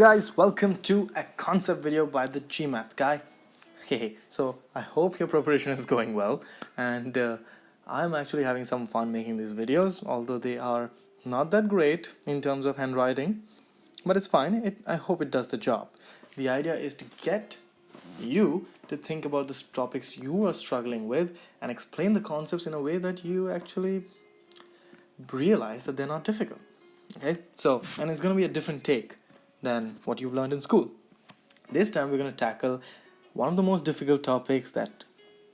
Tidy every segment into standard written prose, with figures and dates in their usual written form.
guys, welcome to a concept video by the GMAT guy. Hey, so I hope your preparation is going well, and I'm actually having some fun making these videos, although they are not that great in terms of handwriting, but it's fine. I hope it does the job. The idea is to get you to think about the topics you are struggling with and explain the concepts in a way that you actually realize that they're not difficult. Okay, so, and it's going to be a different take than what you've learned in school. This time we're going to tackle one of the most difficult topics that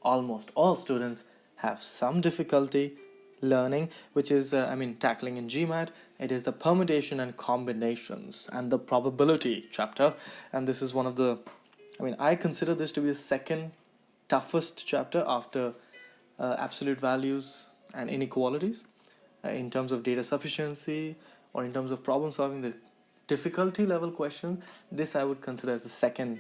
almost all students have some difficulty learning, which is tackling in GMAT. It is the permutation and combinations and the probability chapter, and this is one of the I consider this to be the second toughest chapter after absolute values and inequalities in terms of data sufficiency or in terms of problem solving. The difficulty level questions, this I would consider as the second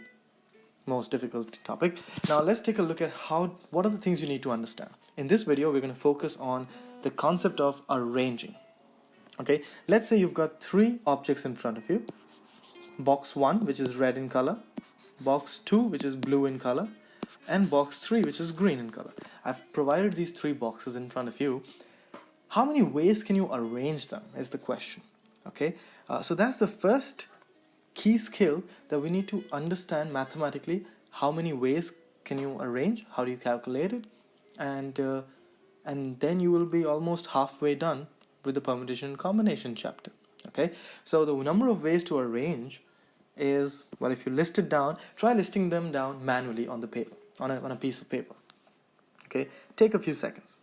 most difficult topic. Now let's take a look at what are the things you need to understand. In this video we're going to focus on the concept of arranging. Okay, let's say you've got three objects in front of you. Box 1, which is red in color, box 2, which is blue in color, and box 3, which is green in color. I've provided these three boxes in front of you. How many ways can you arrange them is the question. Okay, so that's the first key skill that we need to understand mathematically. How many ways can you arrange? How do you calculate it? And then you will be almost halfway done with the permutation and combination chapter. Okay, so the number of ways to arrange is, well, if you list it down, try listing them down manually on the paper, on a piece of paper. Okay, take a few seconds.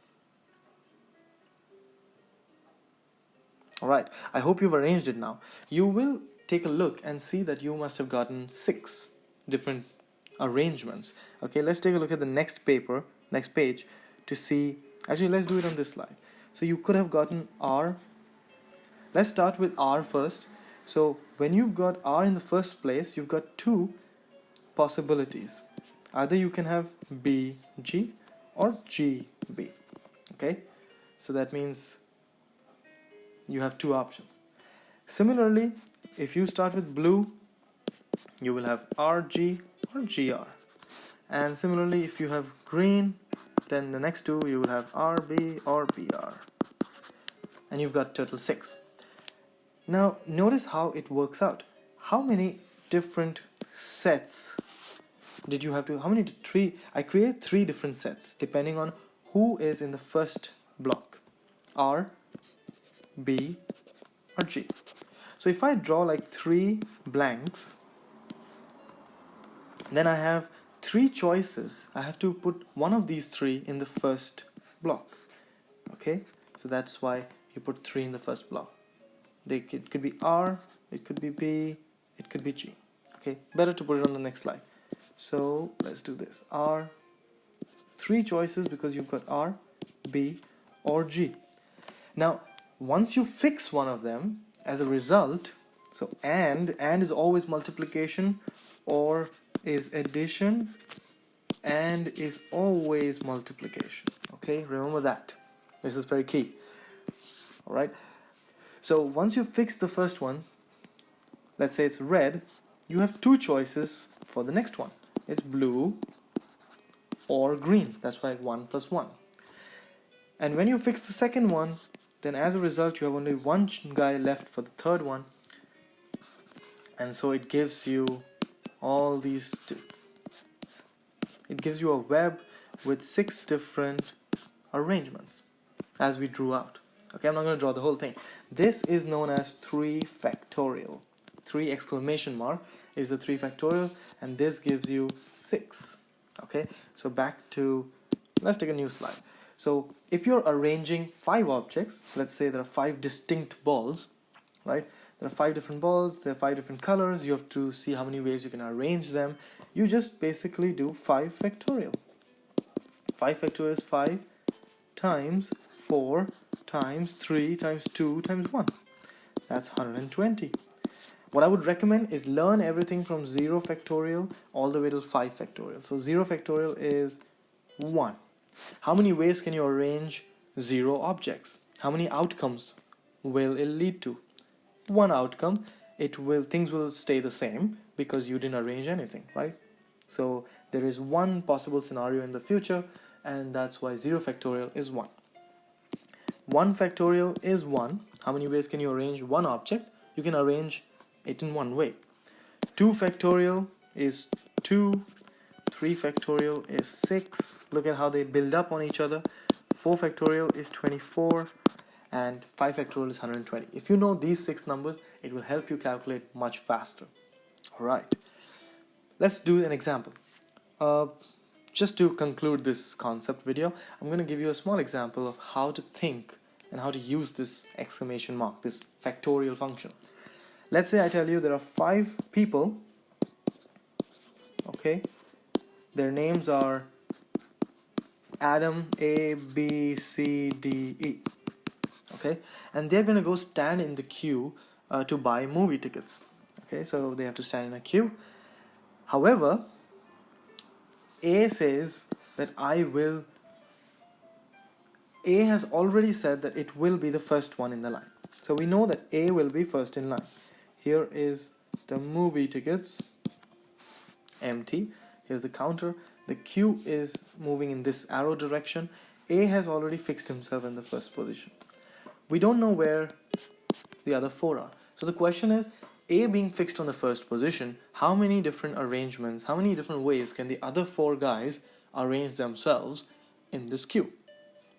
Alright, I hope you've arranged it now. You will take a look and see that you must have gotten 6 different arrangements. Okay, let's take a look at the next page to see. Actually, let's do it on this slide. So you could have gotten R. Let's start with R first. So when you've got R in the first place, you've got two possibilities. Either you can have BG or GB. Okay, so that means you have two options. Similarly, if you start with blue, you will have RG or GR. And similarly, if you have green, then the next two you will have RB or BR. And you've got total 6. Now notice how it works out. How many different sets did you have to, I create 3 different sets depending on who is in the first block, R, B or G. So if I draw like 3 blanks, then I have 3 choices. I have to put one of these 3 in the first block. Okay, so that's why you put 3 in the first block. It could be R, it could be B, it could be G. Okay, better to put it on the next slide. So let's do this. R, 3 choices because you've got R, B or G. Now once you fix one of them, as a result, so and is always multiplication or is addition, and is always multiplication. Okay, remember that. This is very key. Alright, so once you fix the first one, let's say it's red, you have 2 choices for the next one. It's blue or green. That's why 1 plus 1. And when you fix the second one, then as a result you have only one guy left for the third one, and so it gives you all these it gives you a web with 6 different arrangements as we drew out. Okay, I'm not going to draw the whole thing. This is known as 3 factorial. 3 exclamation mark is the 3 factorial, and this gives you 6. Okay, so back to, let's take a new slide. So if you're arranging 5 objects, let's say there are 5 distinct balls, right? There are 5 different balls, there are 5 different colors, you have to see how many ways you can arrange them. You just basically do 5 factorial. 5 factorial is 5 times 4 times 3 times 2 times 1. That's 120. What I would recommend is learn everything from 0 factorial all the way to 5 factorial. So 0 factorial is 1. How many ways can you arrange 0 objects? How many outcomes will it lead to? 1 outcome. things will stay the same because you didn't arrange anything, right? So there is one possible scenario in the future, and that's why 0 factorial is 1. 1 factorial is 1. How many ways can you arrange one object? You can arrange it in one way. 2 factorial is 2. 3 factorial is 6. Look at how they build up on each other. 4 factorial is 24. And 5 factorial is 120. If you know these 6 numbers, it will help you calculate much faster. Alright, let's do an example. Just to conclude this concept video, I'm going to give you a small example of how to think and how to use this exclamation mark, this factorial function. Let's say I tell you there are 5 people, okay? Their names are Adam, A, B, C, D, E. Okay, and they're going to go stand in the queue to buy movie tickets. Okay, so they have to stand in a queue. However, A says that A has already said that it will be the first one in the line. So we know that A will be first in line. Here is the movie tickets, empty. Here's the counter. The queue is moving in this arrow direction. A has already fixed himself in the first position. We don't know where the other 4 are. So the question is, A being fixed on the first position, how many different arrangements, how many different ways can the other 4 guys arrange themselves in this queue?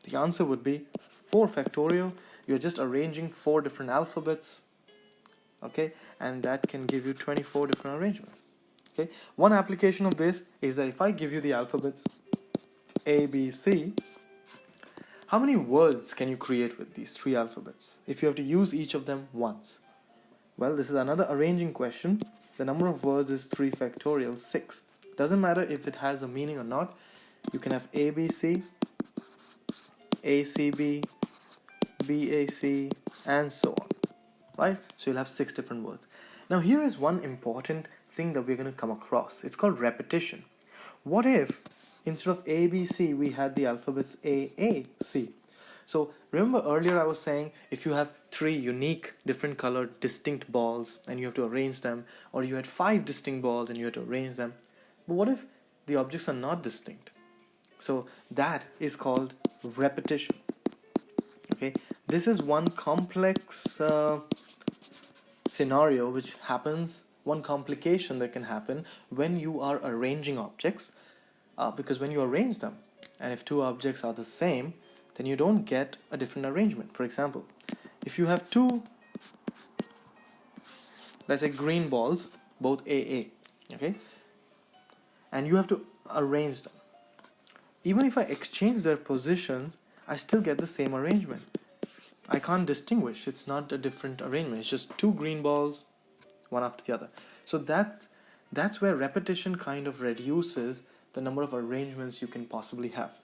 The answer would be 4 factorial. You're just arranging 4 different alphabets, okay, and that can give you 24 different arrangements. Okay, one application of this is that if I give you the alphabets A, B, C, how many words can you create with these 3 alphabets if you have to use each of them once? Well, this is another arranging question. The number of words is 3 factorial 6. Doesn't matter if it has a meaning or not. You can have ABC, ACB, BAC, and so on, right? So you'll have 6 different words. Now here is one important thing that we're going to come across. It's called repetition. What if instead of ABC we had the alphabets AAC? So remember earlier I was saying if you have 3 unique different colored distinct balls and you have to arrange them, or you had 5 distinct balls and you had to arrange them, but what if the objects are not distinct? So that is called repetition. Okay, this is one complex scenario which happens, one complication that can happen when you are arranging objects, because when you arrange them, and if 2 objects are the same, then you don't get a different arrangement. For example, if you have 2, let's say green balls, both AA, okay, and you have to arrange them, even if I exchange their positions, I still get the same arrangement. I can't distinguish. It's not a different arrangement. It's just 2 green balls, one after the other. So that's where repetition kind of reduces the number of arrangements you can possibly have.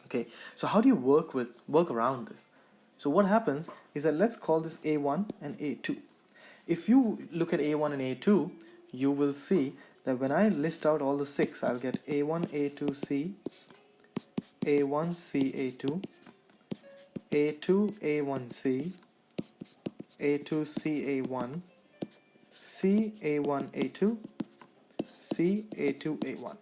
Okay, so how do you work around this? So what happens is that let's call this A1 and A2. If you look at A1 and A2, you will see that when I list out all the 6, I'll get A1, A2, C, A1, C, A2, A2, A1, C, A2, C, A1, C, A1, A2, C, A2, A1.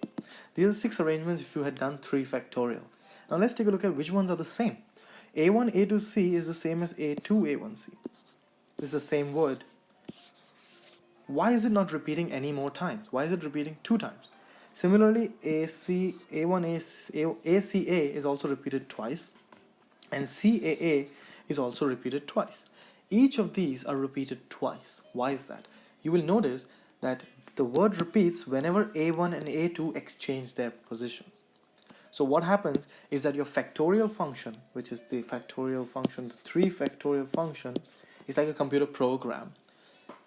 These are 6 arrangements if you had done 3 factorial. Now let's take a look at which ones are the same. A1, A2, C is the same as A2, A1, C. It's the same word. Why is it not repeating any more times? Why is it repeating 2 times? Similarly, AC, A1, ACA is also repeated twice, and CAA is also repeated twice. Each of these are repeated twice. Why is that? You will notice that the word repeats whenever A1 and A2 exchange their positions. So what happens is that your factorial function, which is the factorial function, the 3 factorial function, is like a computer program.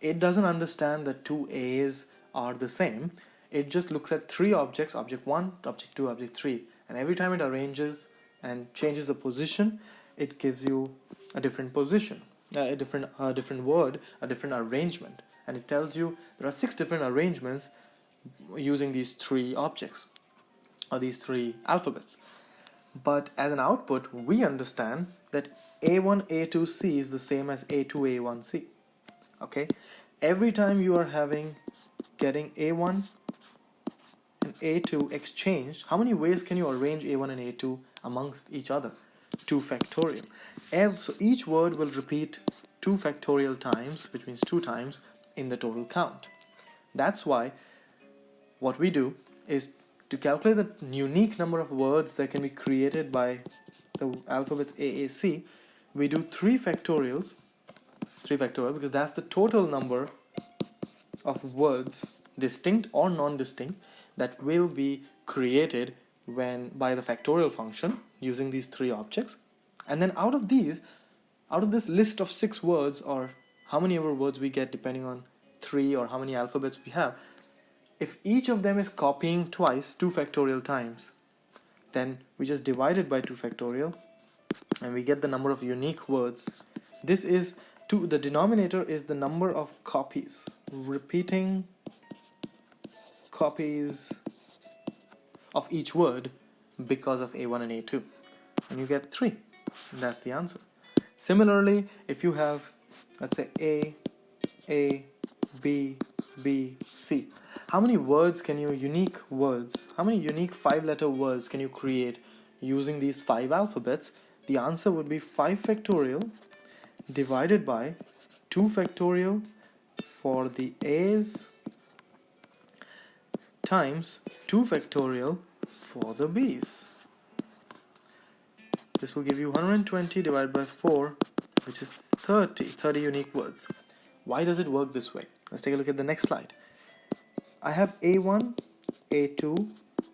It doesn't understand that 2 A's are the same. It just looks at 3 objects, object 1, object 2, object 3, and every time it arranges and changes the position, it gives you a different position, a different word, a different arrangement, and it tells you there are 6 different arrangements using these 3 objects or these 3 alphabets. But as an output, we understand that A1, A2, C is the same as A2, A1, C. Okay, every time you are getting A1 and A2 exchanged, how many ways can you arrange A1 and A2 amongst each other? 2 factorial. So each word will repeat 2 factorial times, which means 2 times in the total count. That's why what we do is to calculate the unique number of words that can be created by the alphabets AAC, we do 3 factorial because that's the total number of words, distinct or non-distinct, that will be created by the factorial function using these 3 objects. And then out of this list of 6 words, or how many ever words we get depending on 3 or how many alphabets we have, if each of them is copying twice 2 factorial times, then we just divide it by 2 factorial and we get the number of unique words. This is the denominator is the number of copies, repeating copies of each word because of A1 and A2, and you get 3. That's the answer. Similarly, if you have, let's say, A, B, B, C, how many words can you, how many unique 5-letter words can you create using these 5 alphabets? The answer would be 5 factorial divided by 2 factorial for the A's times 2 factorial for the B's. This will give you 120 divided by 4, which is 30 unique words. Why does it work this way? Let's take a look at the next slide. I have A1, A2,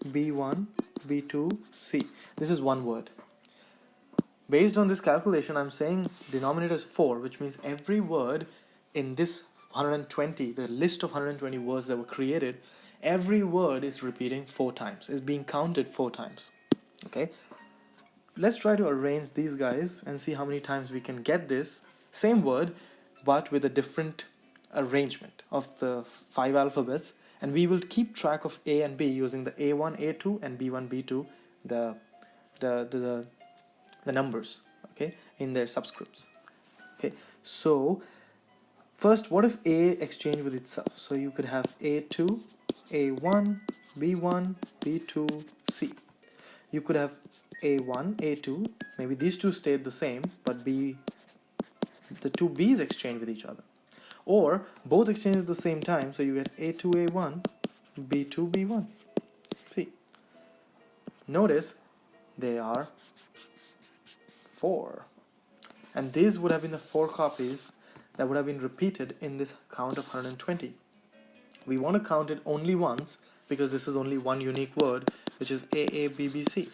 B1, B2, C. This is one word. Based on this calculation, I'm saying denominator is 4, which means every word in this 120, the list of 120 words that were created, every word is repeating 4 times, is being counted 4 times. Okay? Let's try to arrange these guys and see how many times we can get this same word, but with a different arrangement of the 5 alphabets, and we will keep track of A and B using the A1, A2 and B1, B2, the numbers, okay, in their subscripts. Okay, so first, what if A exchanged with itself? So you could have A2, A1, B1, B2, C. You could have A1, A2, maybe these two stayed the same, but the 2 B's exchange with each other. Or both exchange at the same time, so you get A2, A1, B2, B1, C. Notice they are 4. And these would have been the 4 copies that would have been repeated in this count of 120. We want to count it only once because this is only one unique word, which is AABBC.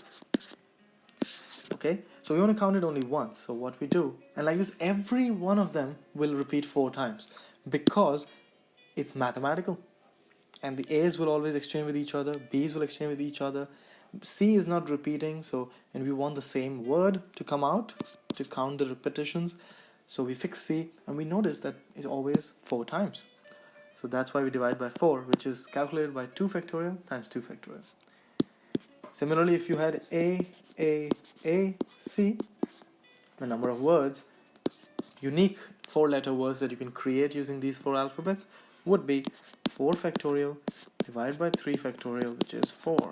Okay, so we want to count it only once. So what we do, and like this, every one of them will repeat 4 times because it's mathematical. And the A's will always exchange with each other, B's will exchange with each other, C is not repeating, and we want the same word to come out to count the repetitions. So we fix C and we notice that it's always 4 times. So that's why we divide by 4, which is calculated by 2 factorial times 2 factorial. Similarly, if you had A, C, the number of words, unique 4-letter words that you can create using these 4 alphabets would be 4 factorial divided by 3 factorial, which is 4.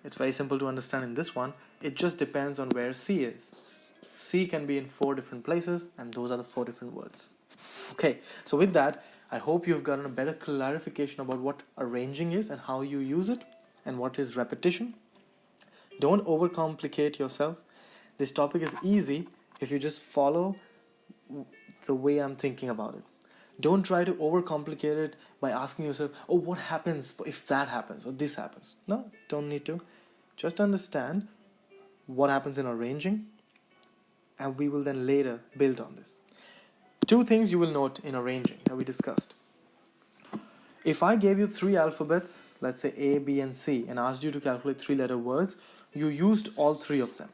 It's very simple to understand in this one. It just depends on where C is. C can be in 4 different places, and those are the 4 different words. Okay, so with that, I hope you've gotten a better clarification about what arranging is and how you use it, and what is repetition. Don't overcomplicate yourself. This topic is easy if you just follow the way I'm thinking about it. Don't try to overcomplicate it by asking yourself, oh, what happens if that happens or this happens? No, don't need to. Just understand what happens in arranging, and we will then later build on this. 2 things you will note in arranging that we discussed. If I gave you 3 alphabets, let's say A, B, and C, and asked you to calculate 3-letter words, you used all 3 of them.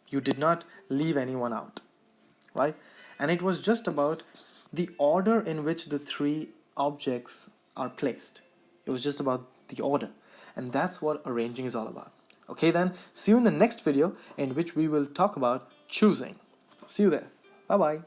You did not leave anyone out, right? And it was just about the order in which the 3 objects are placed. It was just about the order. And that's what arranging is all about. Okay then, see you in the next video in which we will talk about choosing. See you there. Bye-bye.